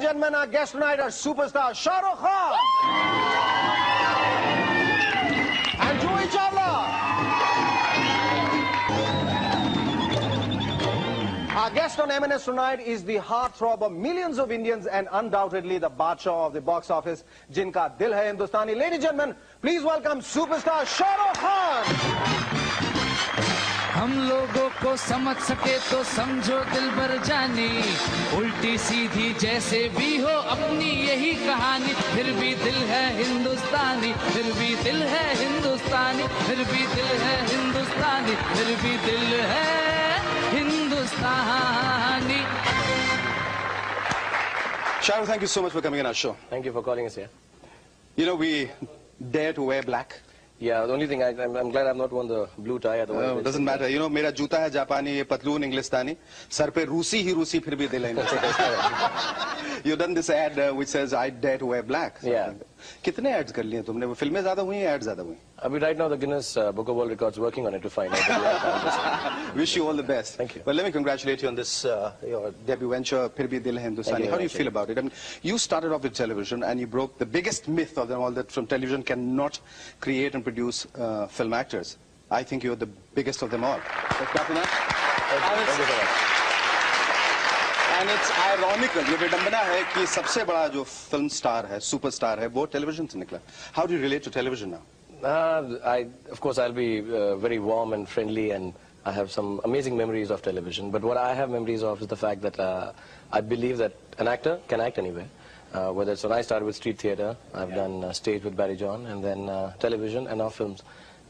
Gentlemen, our guest tonight are superstar Shah Rukh Khan and Juhi Chawla. Our guest on M&S tonight is the heartthrob of millions of Indians and undoubtedly the Badshah of the box office, jinka dil hai Hindustani. Ladies and gentlemen, please welcome superstar Shah Rukh Khan. हम लोगों को समझ सके तो समझो दिल भर जानी, उल्टी सीधी जैसे भी हो अपनी यही कहानी, फिर भी दिल है हिंदुस्तानी, फिर भी दिल है हिंदुस्तानी, फिर भी दिल है हिंदुस्तानी, फिर भी दिल है हिंदुस्तानी. Shah Rukh, thank you so much for coming on our show. Thank you for calling us here. You know, we dare to wear black. Yeah, the only thing I'm glad I've not worn the blue tie. Otherwise, it doesn't matter. You know, मेरा जूता है जापानी, ये पतलून इंग्लिस्तानी, sir पे रूसी ही रूसी, फिर भी दिल है हिंदुस्तानी. You've done this ad which says I dare to wear black. Yeah. कितने ads कर लिए तुमने? फिल्में ज़्यादा हुई हैं, ads ज़्यादा हुई? Right now the Guinness Book of World Records working on it to find out. Wish you all the best. Thank you. Well, let me congratulate you on this your debut venture, Phir Bhi Dil Hai Hindustani. How do you feel about it? I mean, you started off with television and you broke the biggest myth of them all, that from television cannot create and produce film actors. I think you're the biggest of them all. Let's clap for that. Thank you so much. And it's ironical, ये विडंबना है कि सबसे बड़ा जो film star है, superstar है, वो television से निकला. How do you relate to television now? Of course, I'll be very warm and friendly, and I have some amazing memories of television. But what I have memories of is the fact that I believe that an actor can act anywhere. Whether it's when I started with street theatre, I've done stage with Barry John, and then television, and now films.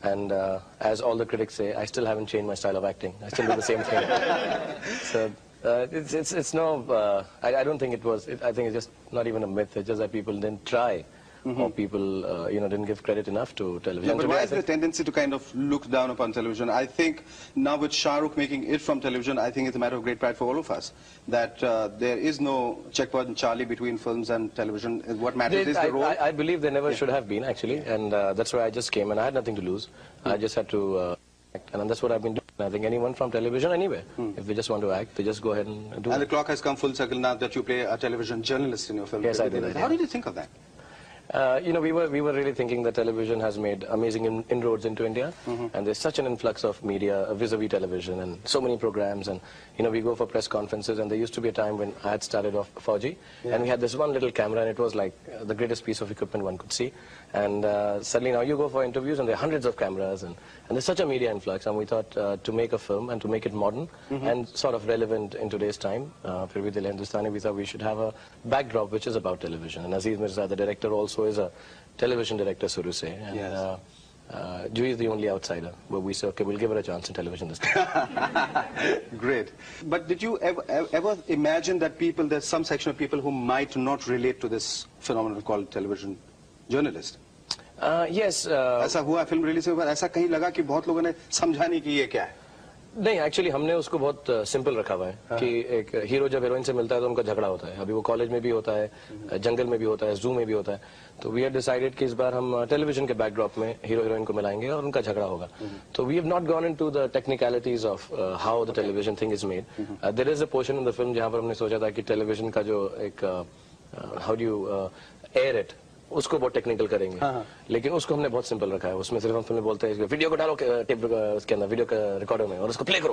And as all the critics say, I still haven't changed my style of acting. I still do the same thing. So it's no. I don't think it was. I think it's just not even a myth. It's just that people didn't try. Or people, didn't give credit enough to television. Yeah, but why is there a tendency to kind of look down upon television? I think now with Shah Rukh making it from television, I think it's a matter of great pride for all of us. That there is no Checkpoint Charlie between films and television. What matters is the role. I believe there never should have been, actually. And that's why I just came, and I had nothing to lose. I just had to act, and that's what I've been doing. I think anyone from television, anywhere, if they just want to act, they just go ahead and do it. And the clock has come full circle now that you play a television journalist in your film. Yes, I did. How did you think of that? We were really thinking that television has made amazing inroads into India, and there's such an influx of media vis-a-vis television, and so many programs, and we go for press conferences, and there used to be a time when I had started off Fauji, and we had this one little camera, and it was like the greatest piece of equipment one could see, and suddenly now you go for interviews, and there are hundreds of cameras, and there's such a media influx, and we thought to make a film and to make it modern and sort of relevant in today's time, Phir Bhi Dil Hai Hindustani, we thought we should have a backdrop which is about television, and Aziz Mirza, the director, also is a television director, so to say, and Juhi is the only outsider, but we said, okay, we'll give her a chance in television this time. Great. But did you ever imagine that there's some section of people who might not relate to this phenomenon called television journalist? Yes. ऐसा हुआ film release के बाद, ऐसा कहीं लगा कि बहुत लोगों ने समझा नहीं कि ये क्या है? नहीं, एक्चुअली हमने उसको बहुत सिंपल रखा हुआ है कि एक हीरो जब हीरोइन से मिलता है तो उनका झगड़ा होता है. अभी वो कॉलेज में भी होता है, जंगल में भी होता है, जू में भी होता है. तो वी हैव डिसाइडेड कि इस बार हम टेलीविजन के बैकड्रॉप में हीरो हीरोइन को मिलाएंगे और उनका झगड़ा होगा. तो we have not gone into the technicalities of how the television thing is made. There is a portion in the film जहां पर हमने सोचा था कि टेलीविजन का जो एक how do you air it, उसको बहुत टेक्निकल करेंगे. लेकिन उसको हमने बहुत सिंपल रखा है. उसमें सिर्फ हम फिल्म बोलते हैं वीडियो को डालो टेप उसके अंदर, वीडियो रिकॉर्डर में, और उसको प्ले करो,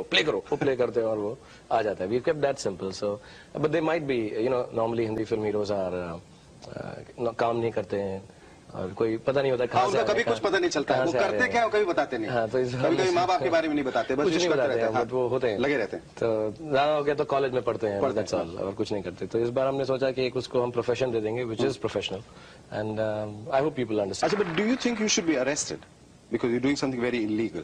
वो प्ले करते हैं और वो आ जाता है. We kept that simple. So but they might be normally Hindi film heroes are काम नहीं करते हैं और कोई पता नहीं होता कहाँ से, कभी कुछ पता नहीं चलता है, वो करते क्या कभी बताते नहीं. कभी माँ बाप के बारे में नहीं बताते, बस कुछ नहीं बताते हैं, वो होते हैं, लगे रहते हैं. तो ज्यादा हो गया तो कॉलेज में पढ़ते हैं, दैट्स ऑल, और कुछ नहीं करते. तो इस बार हमने सोचा कि एक उसको हम प्रोफेशन दे देंगे which is professional, and I hope people understand. But do you think you should be arrested because you're doing something very illegal?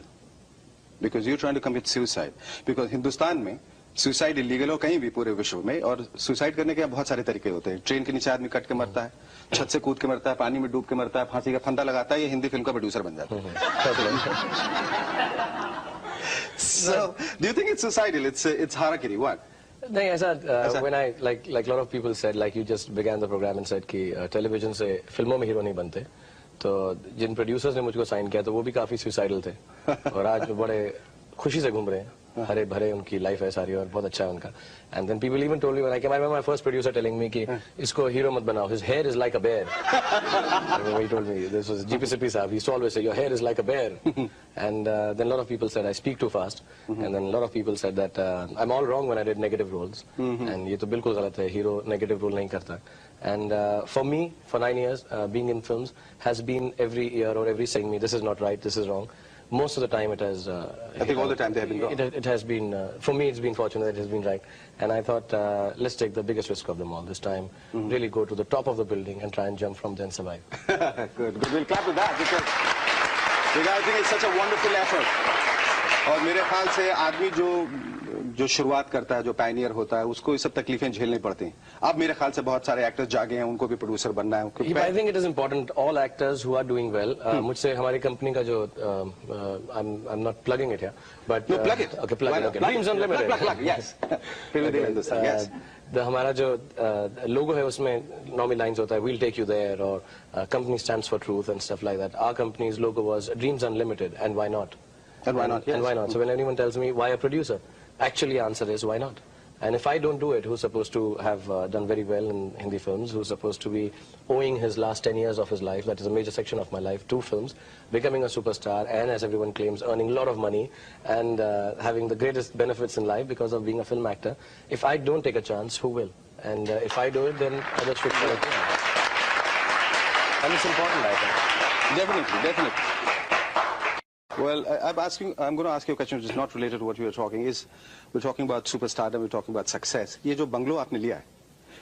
Because you're trying to commit suicide. Because Hindustan में सुसाइड इलीगल हो कहीं भी पूरे विश्व में, और suicide करने के बहुत सारे तरीके होते हैं. ट्रेन के नीचे आदमी कट के मरता है, छत से कूद के मरता है, पानी में डूब के मरता है, फांसी का फंदा लगाता है, ये हिंदी फिल्म का प्रोड्यूसर बन जाता है. So, do you think it's suicidal? It's harakiri. What? नहीं, ऐसा when I like a lot of people said, like you just began the program and said कि television से फिल्मों में हीरो नहीं बनते. तो जिन प्रोड्यूसर्स ने मुझको साइन किया तो वो भी काफी सुसाइडल थे और आज बड़े खुशी से घूम रहे हैं. हरे भरे उनकी लाइफ है सारी और बहुत अच्छा है उनका. And then people even told me when I came, I remember my first producer telling me कि इसको हीरो मत बनाओ, his hair is like a bear. He told me, this was GP Sippy साहब, he used to always say, your hair is like a bear. And then a lot of people said I speak too fast. And then a lot of people said that I'm all wrong when I did negative roles. And ये तो बिल्कुल गलत है, hero negative role नहीं करता. And for me, for 9 years, being in films has been every year or every saying me, this is not right, this is wrong. Most of the time it has... I think all the time they have been wrong. It has been, for me it's been fortunate that it has been right. And I thought, let's take the biggest risk of them all this time. Really go to the top of the building and try and jump from there and survive. Good. We'll clap with that because I think it's such a wonderful effort. और मेरे ख्याल से आदमी जो शुरुआत करता है, जो पायनियर होता है, उसको ये सब तकलीफें झेलनी पड़ती हैं. अब मेरे ख्याल से बहुत सारे एक्टर्स जागे हैं, उनको भी प्रोड्यूसर बनना है. I think it is important all actors who are doing well. मुझसे हमारी कंपनी का जो I'm not plugging it here, but no, plug it. Okay, plug it. Okay. Dreams Unlimited. Plug. Yes. Yes. हमारा जो लोगो है उसमें नॉर्मल लाइंस होता है, we'll take you there, or company stands for truth and stuff like that. Our company's logo was Dreams Unlimited, and why not? And why not? Yes. And why not? So when anyone tells me why a producer, actually answer is why not? And if I don't do it, who's supposed to have done very well in Hindi films, who's supposed to be owing his last 10 years of his life, that is a major section of my life, 2 films, becoming a superstar, and as everyone claims, earning a lot of money, and having the greatest benefits in life because of being a film actor. If I don't take a chance, who will? And if I do it, then others should follow too. And it's important, I think. Definitely. Well, I'm going to ask you a question which is not related to what we were talking. We're talking about superstardom, we're talking about success. ये जो bungalow आपने लिया है,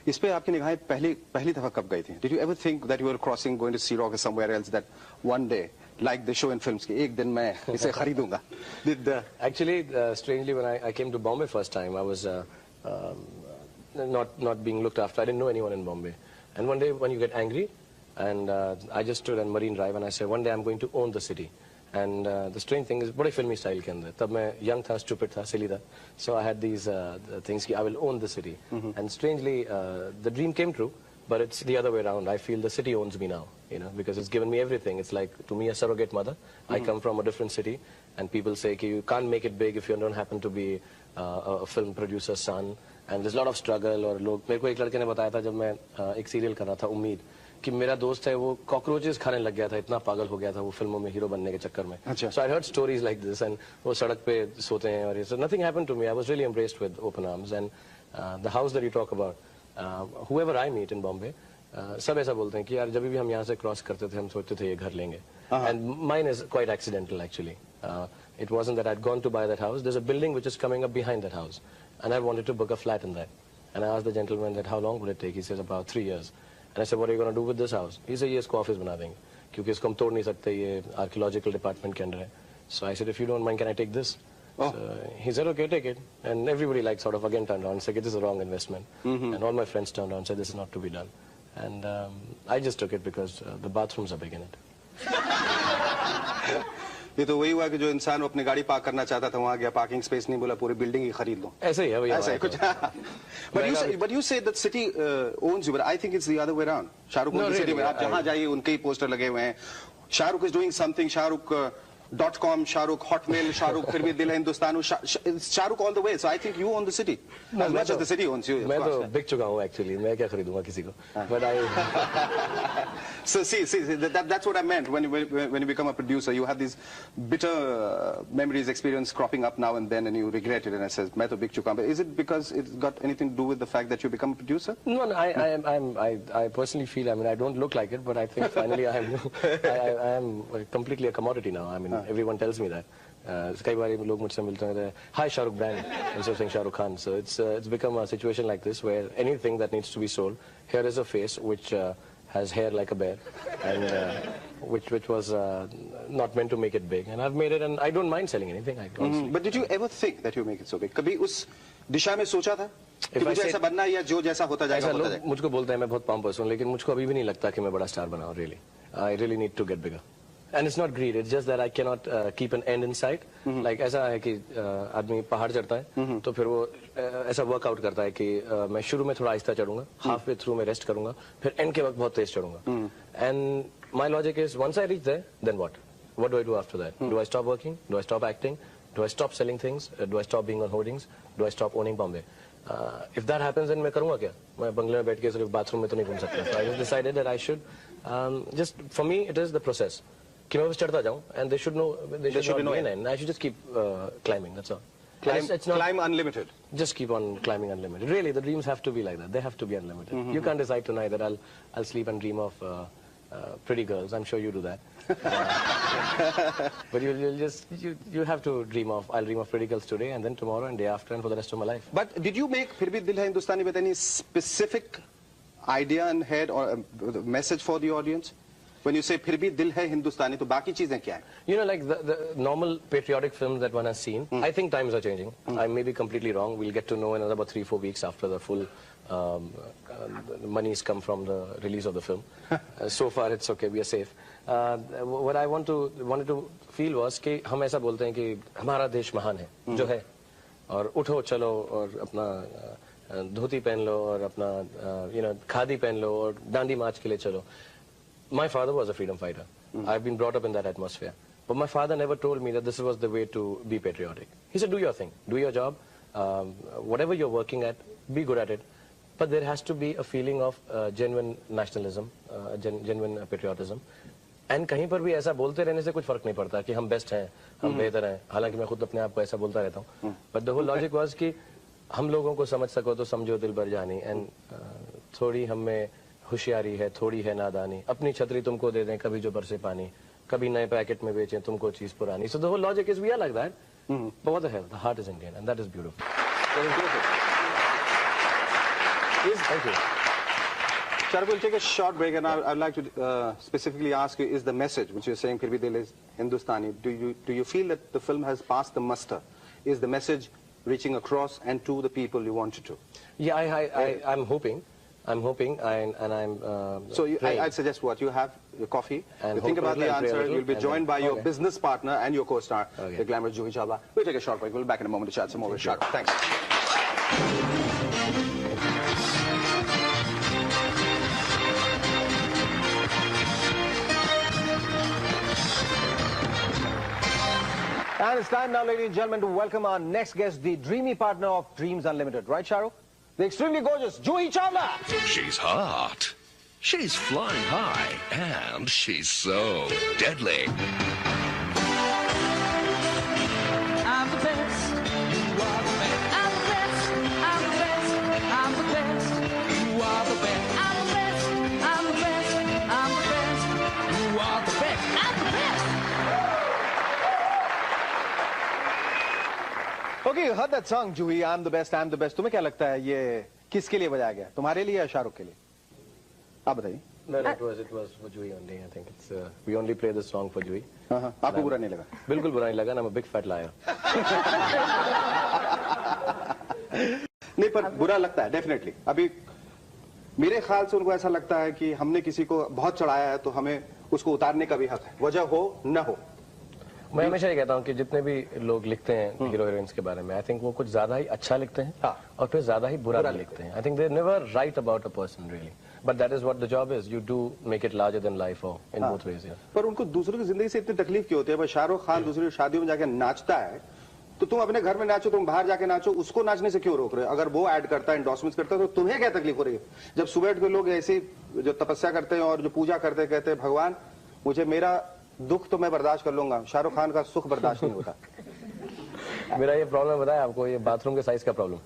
इस पे आपकी निगाहें पहली दफा कब गई थी? Did you ever think that you were crossing, going to Sea Rock or somewhere else, that one day, like the show in films, कि एक दिन मैं इसे खरीदूंगा? Actually, strangely, when I came to Bombay first time, I was not being looked after. I didn't know anyone in Bombay. And one day, when you get angry, and I just stood on Marine Drive and I said, one day I'm going to own the city. And the strange thing is, बड़े फिल्मी style के अंदर, तब मैं young था, stupid था, silly था, so I had these things कि I will own the city. And strangely, the dream came true, but it's the other way around. I feel the city owns me now, you know, because it's given me everything. It's like, to me, a surrogate mother. I come from a different city, and people say कि you can't make it big if you don't happen to be a film producer's son. And there's a lot of struggle. और लोग, मेरे को एक लड़के ने बताया था जब मैं एक सीरियल कर रहा था, उम्मीद, कि मेरा दोस्त है वो कॉकरोचेस खाने लग गया था, इतना पागल हो गया था वो फिल्मों में हीरो बनने के चक्कर में. So I heard stories like this, and वो सड़क पे सोते हैं और ये. So nothing happened to me. I was really embraced with open arms. And the house that you talk about, whoever I meet in Bombay, सब ऐसा बोलते हैं कि यार जब भी हम यहाँ से क्रॉस करते थे हम सोचते थे ये घर लेंगे. And mine is quite accidental actually. It wasn't that I'd gone to buy that house. There's a building which is coming up behind that house, and I wanted to book a flat in that. And I asked the gentleman that how long would it take. He says about 3 years. And I said, what are you going to do with this house? He said, ये इसको office बना देंगे, क्योंकि इसको हम तोड़ नहीं सकते, ये आर्कियोलॉजिकल डिपार्टमेंट के अंडर है. So I said, if you don't mind, can I take this? So he said, okay, take it. And everybody like sort of again turned around and said, this is a wrong investment. And all my friends turned around and said, this is not to be done. And I just took it because the bathrooms are big in it. ये तो वही हुआ कि जो इंसान अपनी गाड़ी park करना चाहता था वहां गया, पार्किंग स्पेस नहीं बोला, पूरी बिल्डिंग ही खरीद लो. ऐसे ही है भैया. ऐसा है कुछ. But you say that city owns you, but I think it's the other way around. Shahrukh की सिटी में आप जहां जाइए उनके ही पोस्टर लगे हुए हैं. Shahrukh is doing something. Shahrukh.com, Shahrukh Hotmail, Shahrukh फिर भी दिल है Hindustan. Shahrukh all the way. So I think you own the city as much as the city owns you. मैं तो बिक चुका हूँ actually. मैं क्या खरीदूंगा किसी को? But I. So see, that's what I meant. When you become a producer, you have these bitter memories, experience cropping up now and then, and you regret it. And I says, मैं तो बिक चुका हूँ. Is it because it's got anything to do with the fact that you become a producer? No, I personally feel, I mean, I don't look like it, but I think finally I am completely a commodity now. I mean, everyone tells me that. कई बार लोग मुझसे मिलते हैं, hi Shahrukh brand, instead of saying Shah Rukh Khan. So it's become a situation like this where anything that needs to be sold, here is a face which has hair like a bear, and which was not meant to make it big, and I've made it, and I don't mind selling anything. But did you ever think that you make it so big? कभी उस दिशा में सोचा था कि मुझे ऐसा बनना है या जो जैसा होता जाएगा होता जाएगा? मुझको बोलते हैं मैं बहुत पॉम्पस हूँ, लेकिन मुझको अभी भी नहीं लगता कि मैं बड़ा स्टार बनाऊँ. Really, I really need to get bigger. And it's not greed, it's just that I cannot keep an end in sight. Like ऐसा है कि आदमी पहाड़ चढ़ता है तो फिर वो ऐसा वर्कआउट करता है कि मैं शुरू में थोड़ा आहिस्ता चढ़ूंगा, हाफ वे थ्रू में रेस्ट करूंगा, फिर एंड के वक्त बहुत तेज चढ़ूंगा. And my logic is once I reach there, then what do I do after that? Do I stop working? Do I stop acting? Do I stop selling things? Do I stop being on hoardings? Do I stop owning Bombay? If that happens, then मैं करूँगा क्या? मैं बंगले में बैठ के सिर्फ bathroom में तो नहीं घूम सकता. So I just decided that I should just, for me, it is the process. कि मैं बस चढ़ता जाऊँ, and they should know, they should not be an end. I should just keep climbing. That's all. Climb unlimited. Just keep on climbing unlimited. Really, the dreams have to be like that. They have to be unlimited. You can't decide tonight that I'll sleep and dream of pretty girls. I'm sure you do that. But you'll just you have to dream of. I'll dream of pretty girls today, and then tomorrow, and day after, and for the rest of my life. But did you make Phir Bhi Dil Hai Hindustani with any specific idea in head or a message for the audience? When you say Phir Bhi Dil Hai Hindustani, तो बाकी चीजें क्या हैं? You know, like the normal patriotic films that one has seen, I think times are changing. I may be completely wrong. We'll get to know in another about 3-4 weeks after the full monies come from the release of the film. So far, it's okay. We are safe. What I wanted to feel was कि हम ऐसा बोलते हैं कि हमारा देश महान है, जो है, और उठो चलो और अपना धोती पहन लो और अपना खादी पहन लो और दांडी मार्च के लिए चलो. My father was a freedom fighter. I've been brought up in that atmosphere. But my father never told me that this was the way to be patriotic. He said, do your thing, do your job, whatever you're working at, be good at it. But there has to be a feeling of genuine nationalism, genuine patriotism. And कहीं पर भी ऐसा बोलते रहने से कुछ फर्क नहीं पड़ता कि हम बेस्ट हैं, हम बेहतर हैं. हालांकि मैं खुद अपने आप को ऐसा बोलता रहता हूँ. But the whole logic was कि हम लोगों को समझ सको तो समझो दिल भर जानी. And थोड़ी हम में होशियारी है, थोड़ी है नादानी. अपनी छतरी तुमको दे दें कभी जो बरसे पानी, कभी नए पैकेट में बेचें तुमको चीज पुरानी. So the whole logic is we are like that. But what the hell? The heart is Indian, and that is beautiful. Thank you. Shahrukh, we'll take a short break, and I'd like to specifically ask you: is the message which you're saying Phir Bhi Dil is Hindustani? Do you feel that the film has passed the muster? Is the message reaching across and to the people you wanted to? Yeah, I'm hoping. I'm hoping, and I'm. So I'd suggest what you have your coffee. And you think about the answer. You'll be joined by your business partner and your co-star, the glamorous Juhi Chawla. We'll take a short break. We'll be back in a moment to chat some more with Shahrukh. Thanks. And it's time now, ladies and gentlemen, to welcome our next guest, the dreamy partner of Dreams Unlimited. Right, Shahrukh? The extremely gorgeous Juhi Chawla. She's hot. She's flying high. And she's so deadly. I'm the best. You are the best. I'm the best. I'm the best. I'm the best. You are the best. I'm the best. I'm the best. I'm the best. You are the best. I'm the best. Okay, you heard that song, Juhi. I'm the best. I'm the best. तुम्हें क्या लगता है ये किसके लिए बजाया गया? तुम्हारे लिए या शाहरुख के लिए? आप बताइए. No, it was for Juhi only. I think it's we only play this song for Juhi. आपको बुरा नहीं लगा? बिल्कुल बुरा नहीं लगा. I'm a big fat liar. नहीं, पर बुरा लगता है डेफिनेटली. अभी मेरे ख्याल से उनको ऐसा लगता है कि हमने किसी को बहुत चढ़ाया है तो हमें उसको उतारने का भी हक है, वजह हो न हो. मैं हमेशा ये कहता हूँ कि जितने भी लोग लिखते हैं हीरो हीरोइंस के बारे में, आई थिंक वो कुछ ज्यादा ही अच्छा लिखते हैं और फिर ज्यादा ही बुरा लिखते हैं. I think they never write about a person really, but that is what the job is. You do make it larger than life और इन बोथ वेज. पर उनको दूसरों की जिंदगी से इतनी तकलीफ क्यों होती है? शाहरुख खान दूसरी शादियों में जाके नाचता है तो तुम अपने घर में नाचो, तुम बाहर जाके नाचो, उसको नाचने से क्यों रोक रहे हो? अगर वो ऐड करता है, एंडोर्समेंट करता है, तो तुम्हें क्या तकलीफ हो रही है? जब सुबह के लोग ऐसे जो तपस्या करते हैं और जो पूजा करते हैं, कहते हैं भगवान मुझे मेरा दुख तो मैं बर्दाश्त कर लूंगा, शाहरुख खान का सुख बर्दाश्त नहीं होता. मेरा ये प्रॉब्लम बताया आपको, ये बाथरूम के साइज का प्रॉब्लम.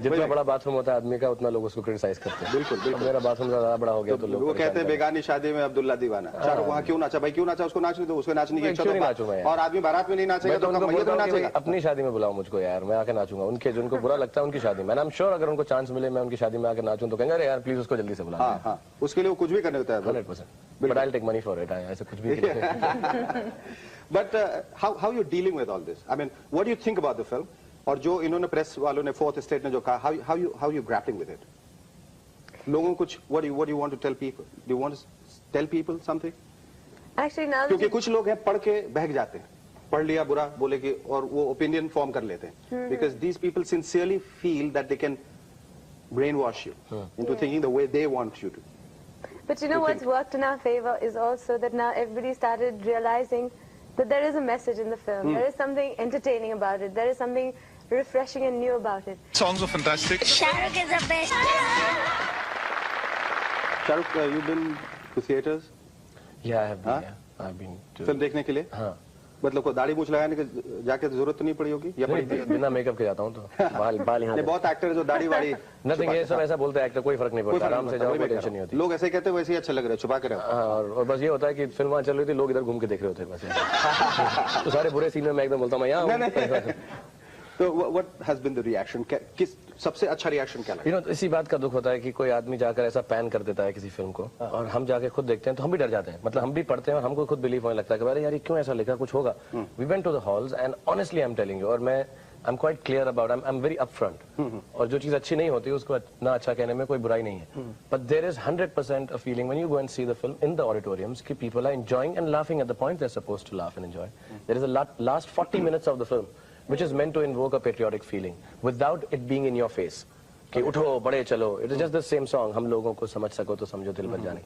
जितना बड़ा बाथरूम होता है आदमी का उतना लोग उसको क्रिटिसाइज करते हैं. बिल्कुल बिल्कुल. मेरा बाथरूम ज्यादा बड़ा हो गया तो लोग वो कहते हैं बेगानी शादी में अब्दुल्ला दीवाना. शाहरुख वहाँ क्यों नाचा? भाई क्यों नाचा? उसको नाचने दो, उसको नाचने की इच्छा तो. और आदमी बारात में नहीं नाचेगा तो नाचेगा. अपनी शादी में बुलाओ मुझको यार, मैं आके नाचूंगा. उनके जिनको बुरा लगता है उनकी शादी में, आई एम श्योर अगर उनको चांस मिले मैं उनकी शादी में आके नाचूं तो कहेंगे अरे यार प्लीज उसको जल्दी से बुला. हाँ, उसके लिए वो कुछ भी करने होता है. 100%. But I'll take money for it. ऐसा कुछ भी. But how you're dealing with all this? I mean, what do you think about the film? और जो इन्होंने प्रेस वालों ने फोर्थ स्टेट ने जो कहा, how you grappling with it? लोगों कुछ what do you want to tell people? Do you want to tell people something? Actually, now क्योंकि कुछ लोग हैं पढ़ के बहक जाते हैं, पढ़ लिया बुरा बोले कि और वो ओपिनियन फॉर्म कर लेते हैं. Because these people sincerely feel that they can brainwash you into thinking the way they want you to. But you know what's worked in our favor is also that now everybody started realizing that there is a message in the film. There is something entertaining about it. There is something refreshing and new about it. Songs are fantastic. Shahrukh is the best. Shahrukh, you've been to theaters? Yeah, I have been. हाँ? Yeah, I've been to. Film देखने के लिए? हाँ. मतलब को दाढ़ी मूछ लगाने की जाके जरूरत तो नहीं पड़ी होगी या पड़ी थी? बिना मेकअप के जाता हूँ तो बाल यहाँ नहीं, बहुत एक्टर है जो दाढ़ी वाड़ी नथिंग, ये सब ऐसा बोलते हैं एक्टर, कोई फर्क नहीं पड़ता, आराम से जाओ, कोई टेंशन नहीं होती। लोग ऐसे ही कहते हैं, वैसे ही अच्छा लग रहा है, छुपा के रहो। हाँ, और बस ये होता है कि फिल्म वहाँ चल रही थी, लोग इधर घूम के देख रहे होते हैं बस। तो सारे बुरे सीन में मैं एकदम बोलता हूँ मैं यहाँ हूँ। तो what has been the reaction? किस सबसे अच्छा रिएक्शन क्या लगा? You know, इसी बात का दुख होता है कि कोई आदमी जाकर ऐसा पैन कर देता है किसी फिल्म को और हम जाके खुद देखते हैं तो हम भी डर जाते हैं, मतलब हम भी पढ़ते हैं और हमको खुद बिलीव होने लगता है कि अरे यार ये क्यों ऐसा लिखा, कुछ होगा। We went to the halls and honestly I'm telling you, और मैं I'm quite clear about, I'm very upfront, और जो चीज अच्छी नहीं होती उसको ना अच्छा कहने में कोई बुराई नहीं है, but there is 100% a feeling when you go and see the film in the auditoriums कि people are enjoying and laughing at the point they're supposed to laugh and enjoy. There is a last 40 minutes of the film which is meant to invoke a patriotic feeling without it being in your face कि उठो बड़े चलो, it is just the same song, हम लोगों को समझ सको तो समझो दिल भर जाने,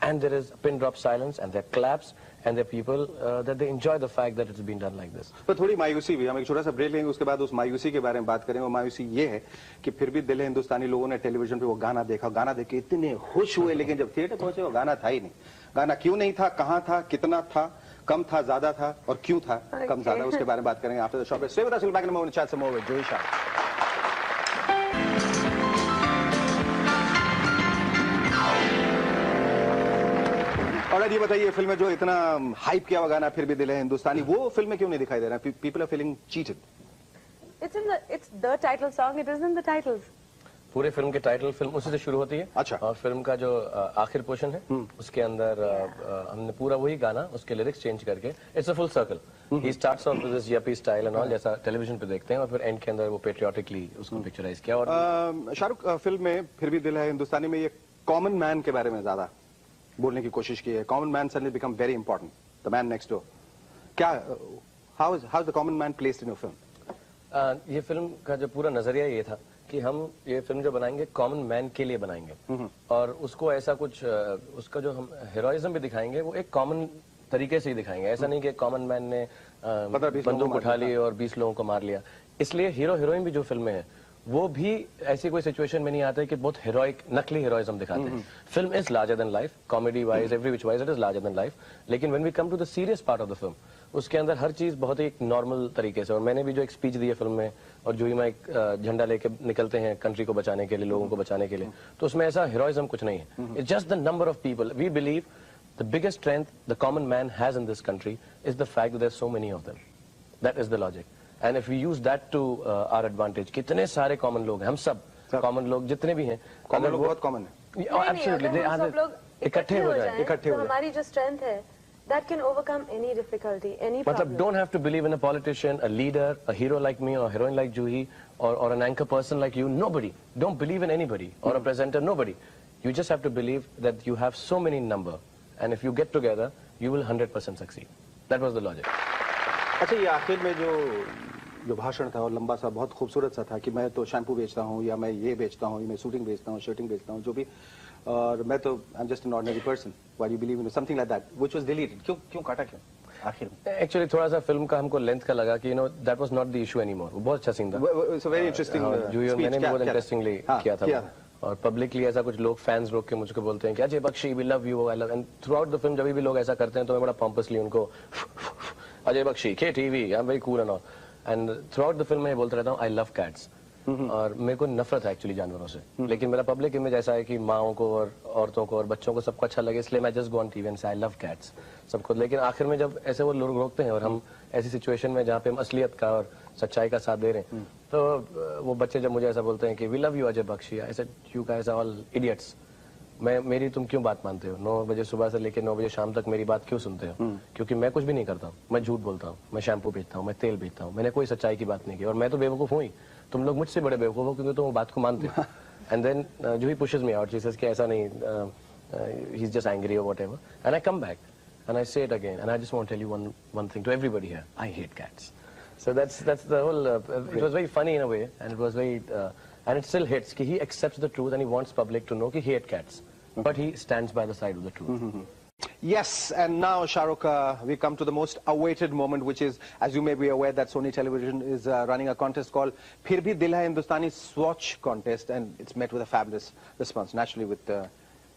and there is a pin drop silence and there are claps and there are people that they enjoy the fact that it's been done like this. पर थोड़ी मायूसी भी, हम एक छोटा सा ब्रेक लेंगे, उसके बाद उस मायूसी के बारे में बात करेंगे। वो मायूसी ये है कि फिर भी दिल हिंदुस्तानी लोगों ने टेलीविजन पे वो गाना देखा, गाना देख के इतने खुश हुए, लेकिन जब थिएटर पहुंचे वो गाना था ही नहीं। गाना क्यों नहीं था, कहाँ था, कितना था, कम था, ज्यादा था और क्यों था कम ज्यादा, उसके बारे में बात करेंगे after the shot. Stay with us, will be back in a moment, chat some more with Juhi Shah. और ये बताइए, फिल्म में जो इतना हाइप किया हुआ गाना फिर भी दिल है हिंदुस्तानी, वो फिल्म में क्यों नहीं दिखाई दे रहा है? People are feeling cheated. It's the title song. It isn't the titles. पूरे फिल्म के टाइटल फिल्म उसी से शुरू होती है। अच्छा। और फिल्म का जो आखिर पोर्शन है उसके अंदर हमने पूरा वही गाना, उसके लिरिक्स चेंज करके, it's a full circle, he starts off with this yuppie style and all, जैसा टेलीविजन पे देखते हैं, और फिर एंड के अंदर वो पेट्रियोटिकली उसको पिक्चराइज किया। और शाहरुख, फिल्म में फिर भी दिल है हिंदुस्तानी में ये कॉमन मैन के बारे में ज्यादा बोलने की कोशिश की है। Common man suddenly become very important, the man next door. क्या, how is the common man placed in your film? ये फिल्म का जो पूरा नजरिया ये था कि हम ये फिल्म जो बनाएंगे कॉमन मैन के लिए बनाएंगे, और उसको ऐसा कुछ उसका जो हम हीरोइज्म भी दिखाएंगे वो एक कॉमन तरीके से ही दिखाएंगे। ऐसा नहीं कि कॉमन मैन ने बंदूक उठा ली और 20 लोगों को मार लिया। इसलिए हीरो हीरोइन भी जो फिल्में हैं वो भी ऐसी कोई सिचुएशन में नहीं आते कि बहुत हीरोइक नकली हीरोइज्म दिखाते हैं। Film is larger than life, comedy wise, every which wise it is larger than life, लेकिन when we come to the serious part of the film उसके अंदर हर चीज बहुत ही एक नॉर्मल तरीके से, और मैंने भी जो एक स्पीच दी है फिल्म में, और जो ही मैं एक झंडा लेके निकलते हैं कंट्री को बचाने के लिए, लोगों को बचाने के लिए, तो उसमें ऐसा हीरोइज्म कुछ नहीं है। It's just the number of people. We believe the biggest strength the common man has in this country is the fact that there are so many of them. That is the logic, and if we use that to our advantage, कितने सारे common लोग हैं, हम सब common लोग जितने भी हैं, कॉमन लोग बहुत कॉमन है। एब्सोल्युटली, दे आर इकट्ठे हो जाए, इकट्ठे हो जाए, हमारी जो स्ट्रेंथ है that can overcome any difficulty, any problem. मतलब don't have to believe in a politician, a leader, a hero like me, or a heroine like Juhi, or an anchor person like you. Nobody. Don't believe in anybody, or a presenter. Nobody. You just have to believe that you have so many in number, and if you get together, you will 100% succeed. That was the logic. अच्छा, ये आखिर में जो भाषण था और लंबा सा बहुत खूबसूरत सा था कि मैं तो शैम्पू बेचता हूँ, या मैं ये बेचता हूँ, मैं शूटिंग बेचता हूँ, शर्टिंग बेचता हूँ, जो भी, और मैं तो I am just an ordinary person, why you believe in something like that, which was deleted. क्यों काटा, क्यों आखिर में? एक्चुअली थोड़ा सा फिल्म का हमको लेंथ का लगा कि that was not the issue anymore. वो बहुत अच्छा सीन था, इट्स अ वेरी इंटरेस्टिंग जूही और मैंने भी बहुत इंटरेस्टिंगली किया था, किया। और पब्लिकली ऐसा कुछ लोग फैंस रोक के मुझको बोलते हैं कि Ajay Bakshi we love you, I love, and throughout the film जब भी लोग ऐसा करते हैं तो मैं बड़ा पॉम्पसली उनको Ajay Bakshi KTV, I am very cool and all, and throughout the film मैं बोलता रहता हूँ आई लव कैट्स, और मेरे को नफरत है एक्चुअली जानवरों से, लेकिन मेरा पब्लिक इमेज ऐसा है कि माओं को और औरतों को और बच्चों को सबको अच्छा लगे, इसलिए मैं just go on TV and से आई लव कैट्स सबको। लेकिन आखिर में जब ऐसे वो लोग रोकते हैं और हम ऐसी सिचुएशन में जहाँ पे हम असलियत का और सच्चाई का साथ दे रहे हैं, तो वो बच्चे जब मुझे ऐसा बोलते हैं कि we love you Ajay Bakshi, I said you guys are all idiots, मेरी तुम क्यों बात मानते हो? 9 बजे सुबह से लेकर 9 बजे शाम तक मेरी बात क्यों सुनते हो? क्योंकि मैं कुछ भी नहीं करता हूँ, मैं झूठ बोलता हूँ, मैं शैम्पू बेचता हूँ, मैं तेल बेचता हूँ, मैंने कोई सच्चाई की बात नहीं की, और मैं तो बेवकूफ हूँ ही, तुम लोग मुझसे बड़े बेवकूफ हो क्योंकि तुम वो बात को मानते हो। एंड देन जो he pushes me out, she says कि ऐसा नहीं, ही इज जस्ट एंग्री और whatever, and I come back and I say it again, and I just want to tell you one thing to everybody here, I hate cats. So that's the whole, it was very funny in a way, and it was very and it still hits कि he accepts the truth and he wants public to know कि he hates cats, but he stands by the side of the truth. Yes, and now, Shahrukh, we come to the most awaited moment, which is, as you may be aware, that Sony Television is running a contest called Phir Bhi Dil Hai Hindustani Swatch Contest, and it's met with a fabulous response, naturally with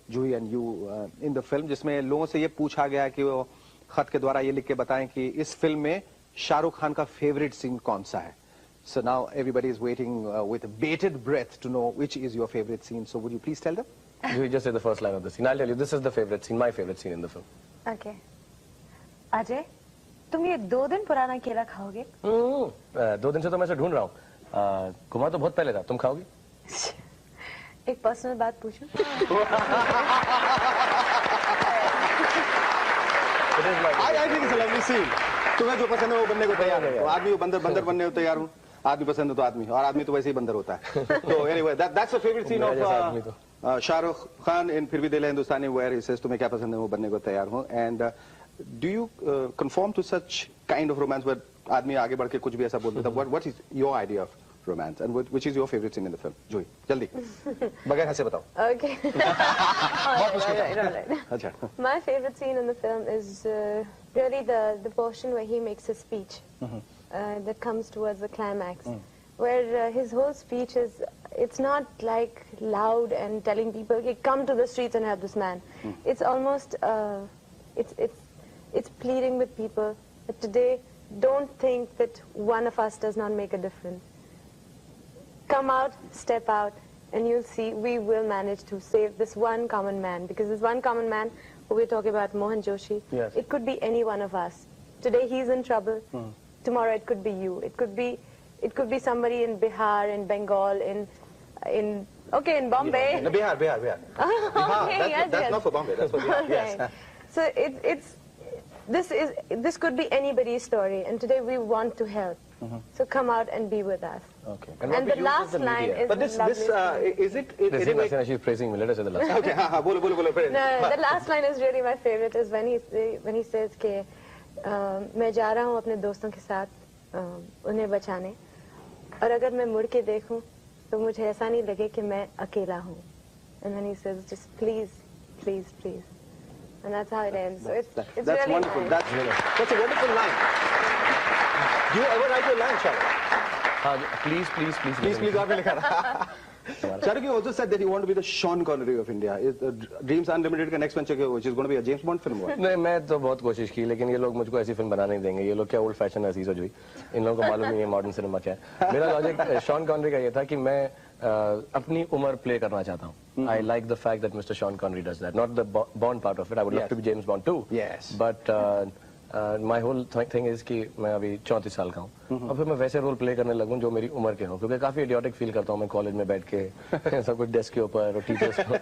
Juhi and you in the film, जिसमें लोगों से ये पूछा गया कि वो खत के द्वारा ये लिख के बताएं कि इस फिल्म में शाहरुख खान का फेवरेट सीन कौन सा है. So now everybody is waiting with bated breath to know which is your favorite scene. So would you please tell them? You just say the first line of the scene. I'll tell you, this is the favorite scene, my favorite scene in the film. Okay. Ajay, तुम ये 2 दिन पुराना केला खाओगे? 2 दिन से तो मैं इसे ढूंढ रहा हूँ. घुमा तो बहुत पहले था. तुम खाओगी? एक पर्सनल बात पूछूं? I think it's a lovely scene. तुम्हें जो पसंद है वो बनने को तैयार है. आदमी वो बंदर बनने को तैयार हूँ. आदमी पसंद है तो आदमी, और आदमी तो वैसे ही बंदर होता है. So anyway, that's the favorite scene of Shahrukh Khan in Phir Bhi Dil Hai Hindustani, where he says तुम्हें क्या पसंद है वो बनने को तैयार हूँ. And do you conform to such kind of romance where आदमी आगे बढ़ के कुछ भी ऐसा बोल देता है? What is your idea of romance, and which is your favorite scene in the film? Juhi, जल्दी, बगैर हंसे बताओ. Okay. All right. My favorite scene in the film is really the portion where he makes a speech that comes towards the climax, where his whole speech is, it's not like loud and telling people, okay, come to the streets and help this man. It's almost, it's pleading with people that today, don't think that one of us does not make a difference. Come out, step out, and you'll see we will manage to save this one common man. Because this one common man, who we're talking about, Mohan Joshi, yes. It could be any one of us. Today he's in trouble. Tomorrow it could be you. It could be somebody in Bihar, in Bengal, in Bombay. No, Bihar. Okay, That's not for Bombay. That's for Bihar. Yes. Right. So this could be anybody's story, and today we want to help. So come out and be with us. Okay. And the last line is But this is it? She's praising me. Let us say the last line. Okay, bolo. No, the last line is really my favorite. Is when he says कि मैं जा रहा हूँ अपने दोस्तों के साथ उन्हें बचाने, और अगर मैं मुड़ के देखूं तो मुझे ऐसा नहीं लगे कि मैं अकेला हूँ. And then he says, just please, please, please. And that's how it ends. So it's That's really wonderful. nice. That's a wonderful line. Do you ever write your line, Shahrukh? Please. Please, आपने लिखा था. Shahrukh, you also said that you want to be the Sean Connery of India. Is Dreams Unlimited का next venture which is going to be a James Bond film? नहीं, मैं तो बहुत कोशिश की, लेकिन ये लोग मुझको ऐसी फिल्म बनाने नहीं देंगे. ये लोग क्या ओल्ड फैशन अजीज हो जुई. इन लोगों को मालूम नहीं है मॉडर्न सिनेमा क्या है. मेरा लॉजिक शॉन कॉनरी का ये था कि मैं अपनी उम्र प्ले करना चाहता हूँ. I like the fact that Mr. Sean Connery does that. Not the Bond part of it. I would love to be James Bond too. Yes. But my whole thing is कि मैं अभी 34 साल का हूँ, और फिर मैं वैसे रोल प्ले करने लगूँ जो मेरी उम्र के हो, क्योंकि काफी इडियोटिक फील करता हूँ मैं कॉलेज में बैठ के सब कुछ डेस्क के ऊपर और टीचर्स को.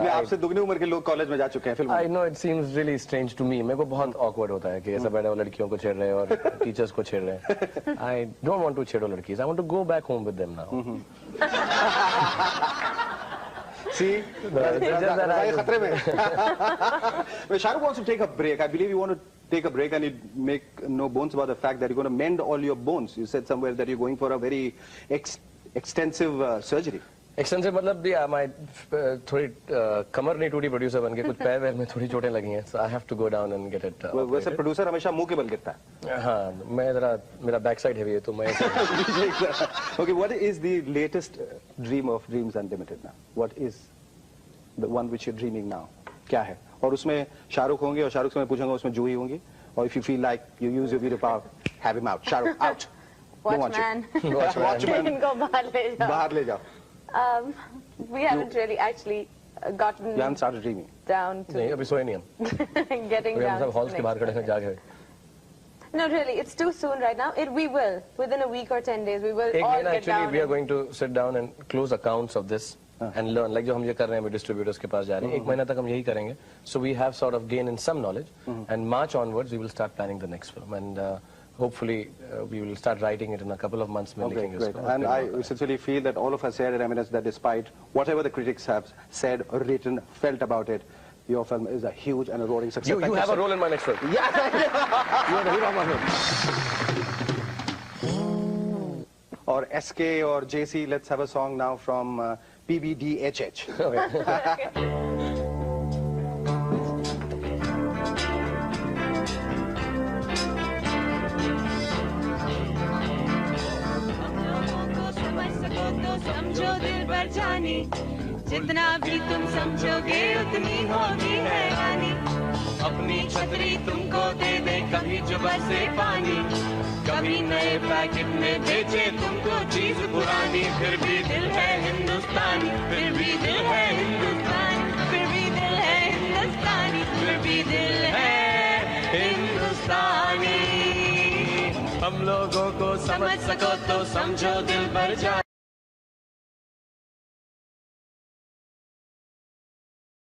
आपसे दुगनी उम्र के लोग कॉलेज में जा चुके हैं film. I know it seems really strange to me. मेरे को बहुत awkward होता है कि ऐसा बैठे हो लड़कियों को छेड़ रहे हैं और टीचर्स को छेड़ रहे हैं. I don't want to छेड़ो लड़की. I want to go back home with them now. See, खतरे में. Shahrukh wants to take a break. I believe you want to take a break, and you make no bones about the fact that you're going to mend all your bones. You said somewhere that you're going for a very extensive surgery. Extensive मतलब भी my थोड़ी कमर नहीं टूटी producer बन के, कुछ पैर वैर में थोड़ी चोटें लगी हैं. So I have to go down and get it. वैसे प्रोड्यूसर हमेशा मुंह के बल गिरता है. हाँ, मैं जरा मेरा बैक साइड हेवी है तो मैं. Okay, what is the latest dream of Dreams Unlimited now? What is the one which you're dreaming now? क्या है? और उसमें शाहरुख होंगे, और शाहरुख से मैं पूछूंगा उसमें जूही होंगी, और if you feel like you use your veto power, have him out. Shahrukh, out. Watchman. Watchman. इनको बाहर ले जाओ. We haven't really actually gotten. You haven't started dreaming. Down to. नहीं, अभी सोए नहीं हम. Getting down. हम सब हॉल्स के बाहर खड़े हैं जाके. No, really, it's too soon right now. We will within a week or 10 days. We will एक all महीना get down. actually we are going to sit down and close accounts of this and learn. Like जो हम ये कर रहे हैं, distributors के पास जा रहे हैं. एक महीना तक हम यही करेंगे. So we have sort of gained in some knowledge, and March onwards we will start planning the next film, and hopefully we will start writing it in a couple of months. Okay, great. And I sincerely feel that all of us here at Eminence, that despite whatever the critics have said, written, felt about it, your film is a huge and a roaring success. You have a role in my next film. Yeah, you are the hero of my film. Or SK or JC, let's have a song now from PBDHH. Okay. समझ सको तो समझो दिल भर जानी, जितना भी तुम समझोगे उतनी होगी हैरानी। अपनी छतरी तुमको दे दे कभी जो बरसे पानी, कभी नए पैकेट में बेचे तुमको चीज पुरानी, फिर भी दिल है हिंदुस्तानी, फिर भी दिल है हिंदुस्तानी, फिर भी दिल है हिंदुस्तानी, फिर भी दिल है हिंदुस्तानी। हम लोगों को समझ सको तो समझो दिल भर जानी।